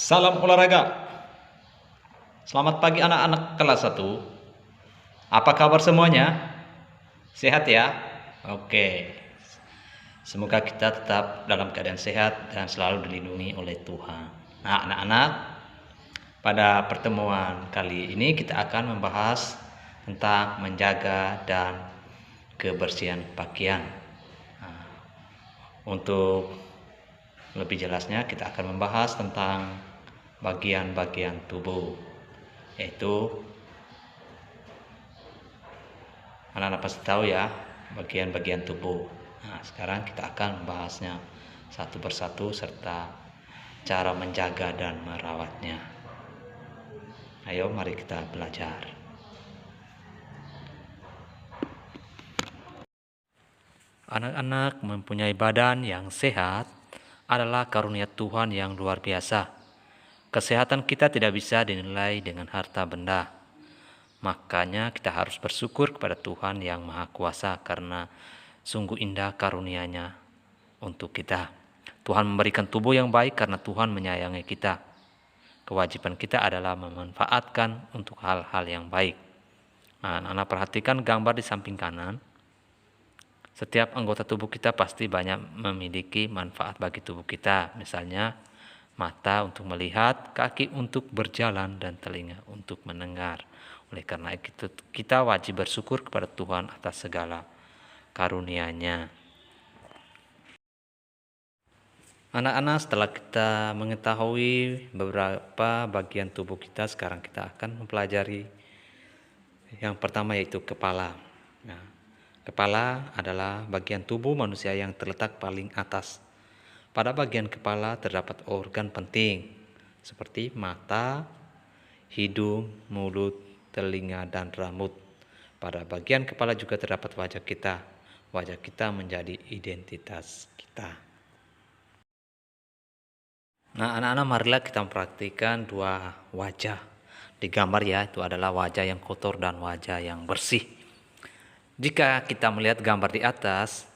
Salam olahraga. Selamat pagi anak-anak kelas 1. Apa kabar semuanya? Sehat ya? Oke. Semoga kita tetap dalam keadaan sehat dan selalu dilindungi oleh Tuhan. Nah, anak-anak, pada pertemuan kali ini kita akan membahas tentang menjaga dan kebersihan pakaian. Nah, untuk lebih jelasnya kita akan membahas tentang bagian-bagian tubuh, yaitu anak-anak pasti tahu ya bagian-bagian tubuh. Nah, sekarang kita akan membahasnya satu persatu serta cara menjaga dan merawatnya. Ayo mari kita belajar. Anak-anak mempunyai badan yang sehat adalah karunia Tuhan yang luar biasa. Kesehatan kita tidak bisa dinilai dengan harta benda. Makanya kita harus bersyukur kepada Tuhan yang Maha Kuasa karena sungguh indah karunia-Nya untuk kita. Tuhan memberikan tubuh yang baik karena Tuhan menyayangi kita. Kewajiban kita adalah memanfaatkan untuk hal-hal yang baik. Nah, anak-anak perhatikan gambar di samping kanan. Setiap anggota tubuh kita pasti banyak memiliki manfaat bagi tubuh kita. Misalnya mata untuk melihat, kaki untuk berjalan, dan telinga untuk mendengar. Oleh karena itu kita wajib bersyukur kepada Tuhan atas segala karunia-Nya. Anak-anak, setelah kita mengetahui beberapa bagian tubuh kita, sekarang kita akan mempelajari yang pertama, yaitu kepala. Nah, kepala adalah bagian tubuh manusia yang terletak paling atas. Pada bagian kepala terdapat organ penting seperti mata, hidung, mulut, telinga, dan rambut. Pada bagian kepala juga terdapat wajah kita. Wajah kita menjadi identitas kita. Nah, anak-anak, marilah kita mempraktikkan dua wajah di gambar ya. Itu adalah wajah yang kotor dan wajah yang bersih. Jika kita melihat gambar di atas,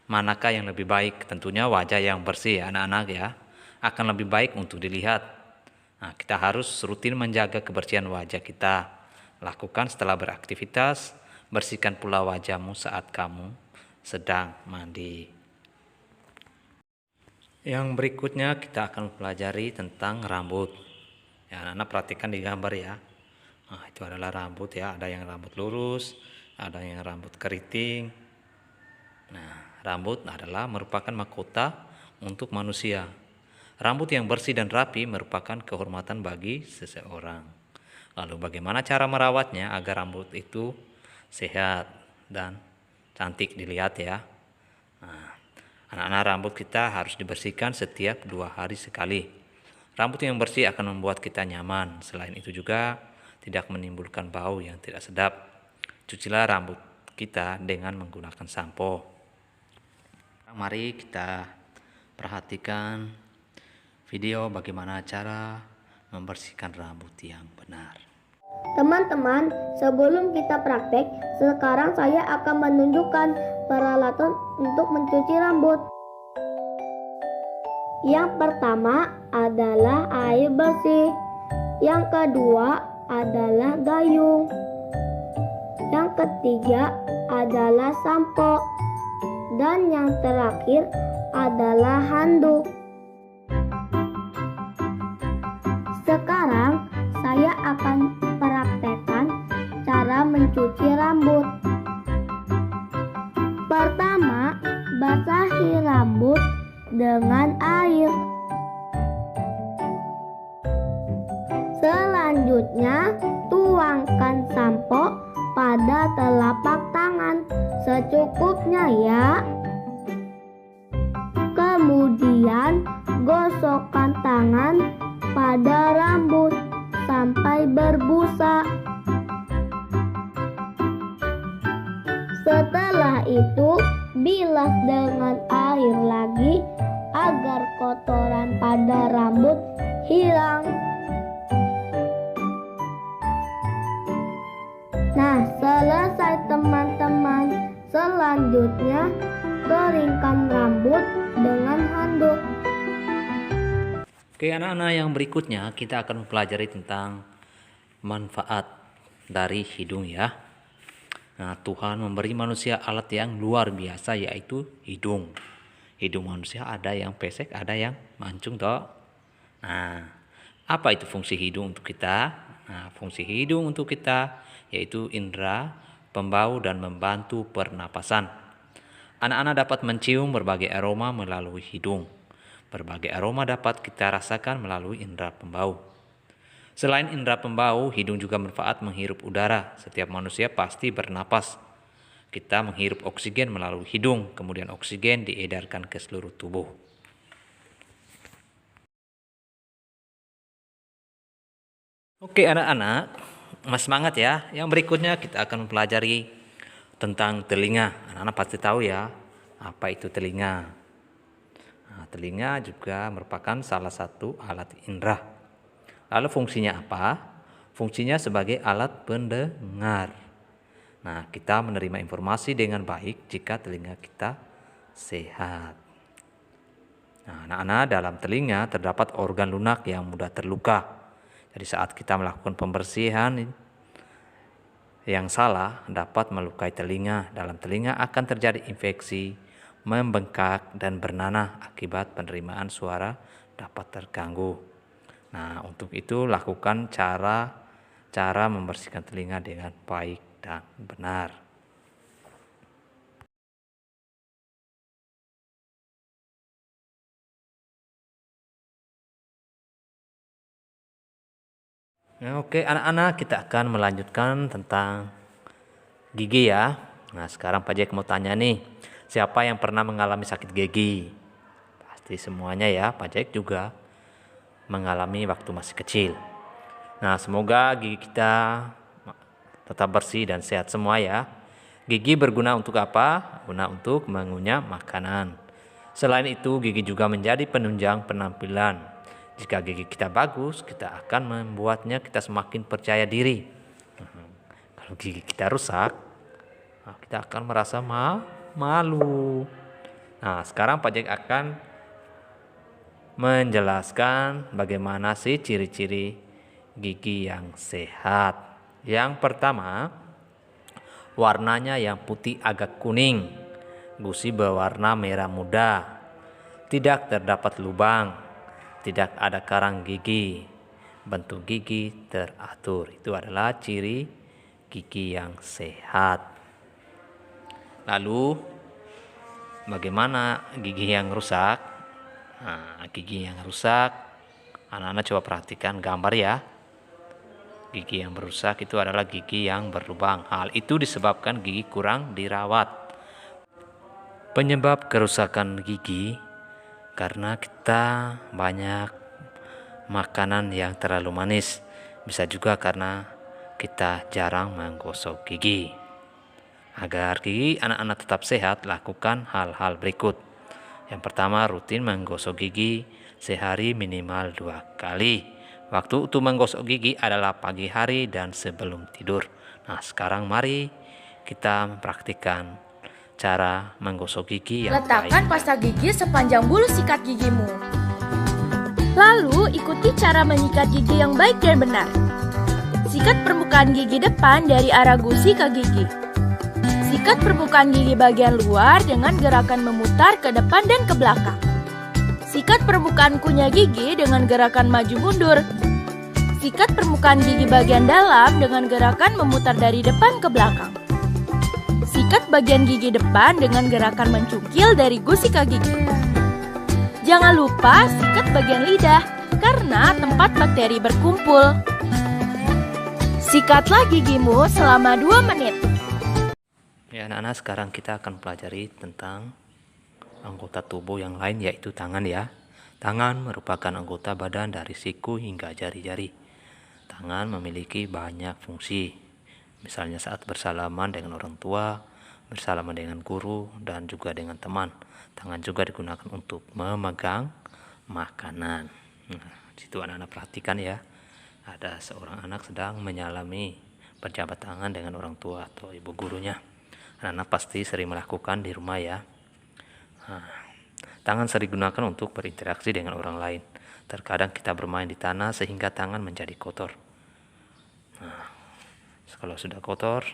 manakah yang lebih baik? Tentunya wajah yang bersih ya anak-anak ya. Akan lebih baik untuk dilihat. Nah, kita harus rutin menjaga kebersihan wajah kita. Lakukan setelah beraktivitas, bersihkan pula wajahmu saat kamu sedang mandi. Yang berikutnya kita akan pelajari tentang rambut. Ya, anak-anak perhatikan di gambar ya. Nah, itu adalah rambut ya. Ada yang rambut lurus, ada yang rambut keriting. Nah, rambut adalah merupakan mahkota untuk manusia. Rambut yang bersih dan rapi merupakan kehormatan bagi seseorang. Lalu bagaimana cara merawatnya agar rambut itu sehat dan cantik dilihat ya? Nah, anak-anak, rambut kita harus dibersihkan setiap 2 hari sekali. Rambut yang bersih akan membuat kita nyaman. Selain itu juga tidak menimbulkan bau yang tidak sedap. Cucilah rambut kita dengan menggunakan sampo. Mari kita perhatikan video bagaimana cara membersihkan rambut yang benar. Teman-teman, sebelum kita praktek, sekarang saya akan menunjukkan peralatan untuk mencuci rambut. Yang pertama adalah air bersih. Yang kedua adalah gayung. Yang ketiga adalah sampo. Dan yang terakhir adalah handuk. Sekarang saya akan praktekkan cara mencuci rambut. Pertama, basahi rambut dengan air. Selanjutnya, tuangkan sampo pada telapak tangan secukupnya ya. Kemudian gosokkan tangan pada rambut sampai berbusa. Setelah itu, bilas dengan air lagi agar kotoran pada rambut hilang. Nah, selesai teman-teman. Selanjutnya, keringkan rambut dengan handuk. Oke, anak-anak, yang berikutnya kita akan mempelajari tentang manfaat dari hidung ya. Nah, Tuhan memberi manusia alat yang luar biasa, yaitu hidung. Hidung manusia ada yang pesek, ada yang mancung toh. Nah, apa itu fungsi hidung untuk kita? Nah, fungsi hidung untuk kita yaitu indera pembau dan membantu pernapasan. Anak-anak dapat mencium berbagai aroma melalui hidung. Berbagai aroma dapat kita rasakan melalui indera pembau. Selain indera pembau, hidung juga bermanfaat menghirup udara. Setiap manusia pasti bernapas. Kita menghirup oksigen melalui hidung, kemudian oksigen diedarkan ke seluruh tubuh. Oke anak-anak, semangat ya. Yang berikutnya kita akan mempelajari tentang telinga. Anak-anak pasti tahu ya, apa itu telinga. Nah, telinga juga merupakan salah satu alat indera. Lalu fungsinya apa? Fungsinya sebagai alat pendengar. Nah, kita menerima informasi dengan baik jika telinga kita sehat. Nah, anak-anak, dalam telinga terdapat organ lunak yang mudah terluka. Jadi saat kita melakukan pembersihan yang salah dapat melukai telinga. Dalam telinga akan terjadi infeksi, membengkak dan bernanah akibat penerimaan suara dapat terganggu. Nah, untuk itu lakukan cara membersihkan telinga dengan baik dan benar. Nah, oke anak-anak, kita akan melanjutkan tentang gigi ya. Nah, sekarang Pak Jack mau tanya nih, siapa yang pernah mengalami sakit gigi? Pasti semuanya ya, Pak Jack juga mengalami waktu masih kecil. Nah, semoga gigi kita tetap bersih dan sehat semua ya. Gigi berguna untuk apa? Guna untuk mengunyah makanan. Selain itu, gigi juga menjadi penunjang penampilan. Jika gigi kita bagus, kita akan membuatnya kita semakin percaya diri. Kalau gigi kita rusak, kita akan merasa malu. Nah, sekarang Pak Jack akan menjelaskan bagaimana sih ciri-ciri gigi yang sehat. Yang pertama, warnanya yang putih agak kuning, gusi berwarna merah muda, tidak terdapat lubang, tidak ada karang gigi, bentuk gigi teratur. Itu adalah ciri gigi yang sehat. Lalu bagaimana gigi yang rusak? Nah, gigi yang rusak, anak-anak coba perhatikan gambar ya. Gigi yang berusak itu adalah gigi yang berlubang. Hal itu disebabkan gigi kurang dirawat. Penyebab kerusakan gigi karena kita banyak makanan yang terlalu manis. Bisa juga karena kita jarang menggosok gigi. Agar gigi anak-anak tetap sehat, lakukan hal-hal berikut. Yang pertama, rutin menggosok gigi sehari minimal 2 kali. Waktu untuk menggosok gigi adalah pagi hari dan sebelum tidur. Nah, sekarang mari kita mempraktikkan cara menggosok gigi yang Letakkan baik. pasta gigi sepanjang bulu sikat gigimu. Lalu ikuti cara menyikat gigi yang baik dan benar. Sikat permukaan gigi depan dari arah gusi ke gigi. Sikat permukaan gigi bagian luar dengan gerakan memutar ke depan dan ke belakang. Sikat permukaan kunyah gigi dengan gerakan maju mundur. Sikat permukaan gigi bagian dalam dengan gerakan memutar dari depan ke belakang. Sikat bagian gigi depan dengan gerakan mencungkil dari gusi ke gigi. Jangan lupa sikat bagian lidah karena tempat bakteri berkumpul. Sikatlah gigimu selama 2 menit. Ya anak-anak, sekarang kita akan pelajari tentang anggota tubuh yang lain, yaitu tangan ya. Tangan merupakan anggota badan dari siku hingga jari-jari. Tangan memiliki banyak fungsi. Misalnya saat bersalaman dengan orang tua, bersalaman dengan guru, dan juga dengan teman. Tangan juga digunakan untuk memegang makanan. Nah, situ anak-anak perhatikan ya. Ada seorang anak sedang menyalami berjabat tangan dengan orang tua atau ibu gurunya. Anak-anak pasti sering melakukan di rumah ya. Nah, tangan sering digunakan untuk berinteraksi dengan orang lain. Terkadang kita bermain di tanah sehingga tangan menjadi kotor. Nah, kalau sudah kotor,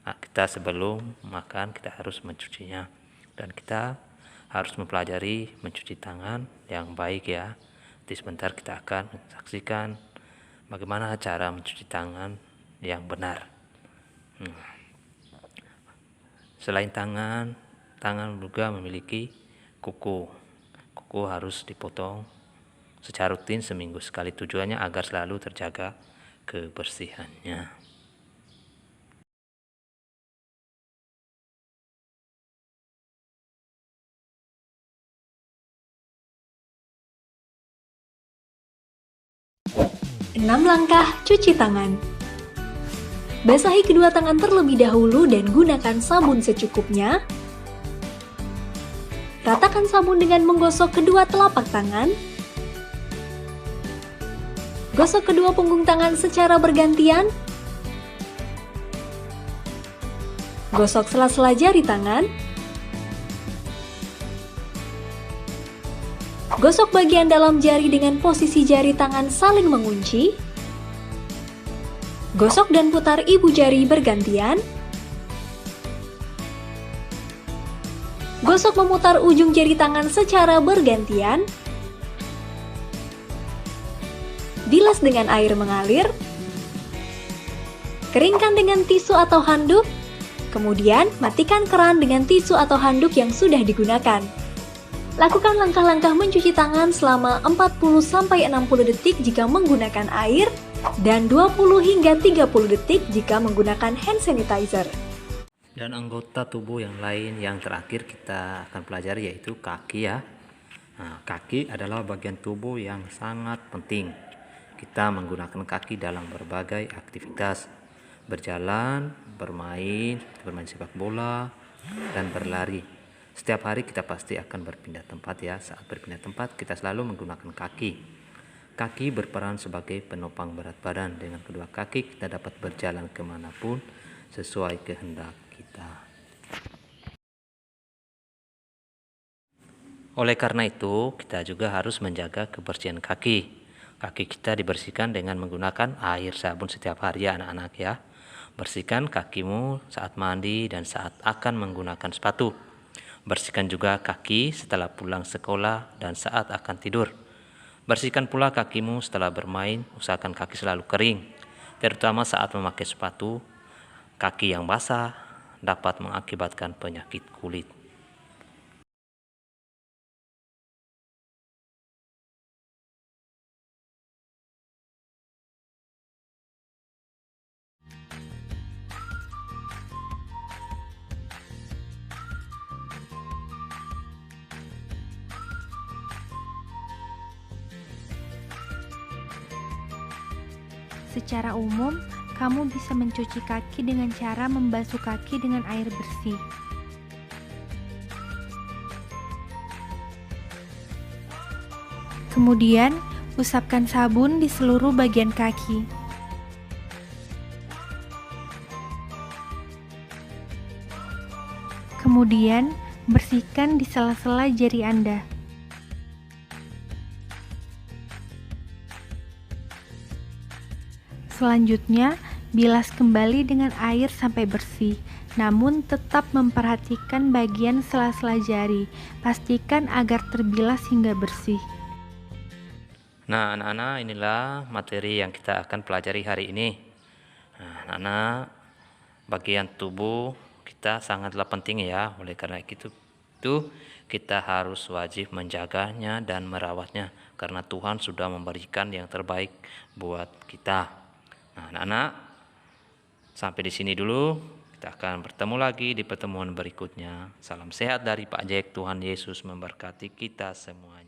kita sebelum makan kita harus mencucinya. Dan kita harus mempelajari mencuci tangan yang baik ya. Nanti sebentar kita akan menyaksikan bagaimana cara mencuci tangan yang benar. Selain tangan juga memiliki kuku. Kuku harus dipotong secara rutin seminggu sekali. Tujuannya agar selalu terjaga kebersihannya. Enam langkah cuci tangan. Basahi kedua tangan terlebih dahulu dan gunakan sabun secukupnya. Ratakan sabun dengan menggosok kedua telapak tangan. Gosok kedua punggung tangan secara bergantian. Gosok sela-sela jari tangan. Gosok bagian dalam jari dengan posisi jari tangan saling mengunci. Gosok dan putar ibu jari bergantian. Gosok memutar ujung jari tangan secara bergantian. Bilas dengan air mengalir. Keringkan dengan tisu atau handuk. Kemudian matikan keran dengan tisu atau handuk yang sudah digunakan. Lakukan langkah-langkah mencuci tangan selama 40-60 detik jika menggunakan air dan 20 hingga 30 detik jika menggunakan hand sanitizer. Dan anggota tubuh yang lain yang terakhir kita akan pelajari yaitu kaki ya. Nah, kaki adalah bagian tubuh yang sangat penting. Kita menggunakan kaki dalam berbagai aktivitas. Berjalan, bermain sepak bola, dan berlari. Setiap hari kita pasti akan berpindah tempat ya. Saat berpindah tempat kita selalu menggunakan kaki. Kaki berperan sebagai penopang berat badan. Dengan kedua kaki kita dapat berjalan kemanapun sesuai kehendak kita. Oleh karena itu, kita juga harus menjaga kebersihan kaki. Kaki kita dibersihkan dengan menggunakan air sabun setiap hari ya anak-anak ya. Bersihkan kakimu saat mandi dan saat akan menggunakan sepatu. Bersihkan juga kaki setelah pulang sekolah dan saat akan tidur. Bersihkan pula kakimu setelah bermain, usahakan kaki selalu kering. Terutama saat memakai sepatu, kaki yang basah dapat mengakibatkan penyakit kulit. Secara umum, kamu bisa mencuci kaki dengan cara membasuh kaki dengan air bersih. Kemudian, usapkan sabun di seluruh bagian kaki. Kemudian, bersihkan di sela-sela jari Anda. Selanjutnya, bilas kembali dengan air sampai bersih, namun tetap memperhatikan bagian sela-sela jari. Pastikan agar terbilas hingga bersih. Nah, anak-anak, inilah materi yang kita akan pelajari hari ini. Nah, anak-anak, bagian tubuh kita sangatlah penting ya. Oleh karena itu kita harus wajib menjaganya dan merawatnya karena Tuhan sudah memberikan yang terbaik buat kita. Nah, anak-anak, sampai di sini dulu. Kita akan bertemu lagi di pertemuan berikutnya. Salam sehat dari Pak Jack. Tuhan Yesus memberkati kita semuanya.